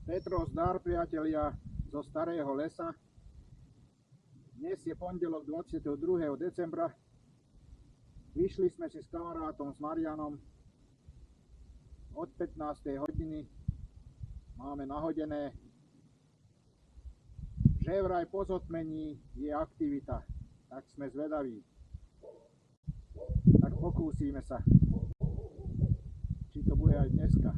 Petrov zdar, priatelia, zo Starého lesa. Dnes je pondelok 22. decembra. Vyšli sme si s kamarátom, s Marianom od 15. hodiny. Máme nahodené, že vraj po zotmení je aktivita, tak sme zvedaví. Tak pokúsime sa, či to bude aj dneska.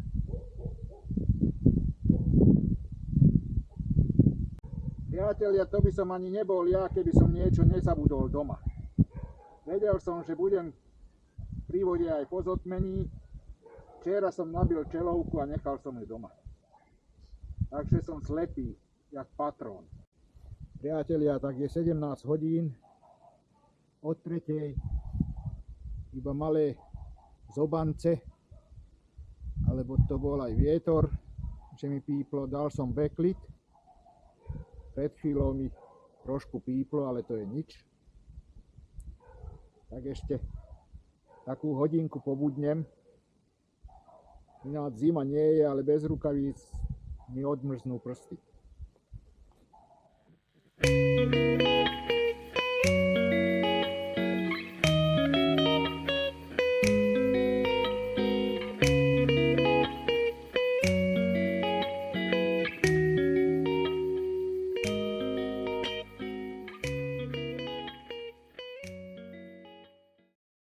Priatelia, to by som ani nebol ja, keby som niečo nezabudol doma. Vedel som, že budem pri vode aj po zotmení. Včera som nabil čelovku a nechal som ju doma. Takže som slepý, jak patrón. Priatelia, tak je 17 hodín. Od 3. iba malé zobance, alebo to bol aj vietor, že mi píplo. Dal som backlit. Pred chvíľou mi trošku píplo, ale to je nič. Tak ešte takú hodinku pobudnem. Ináč zima nie je, ale bez rukavíc mi odmrznú prsty.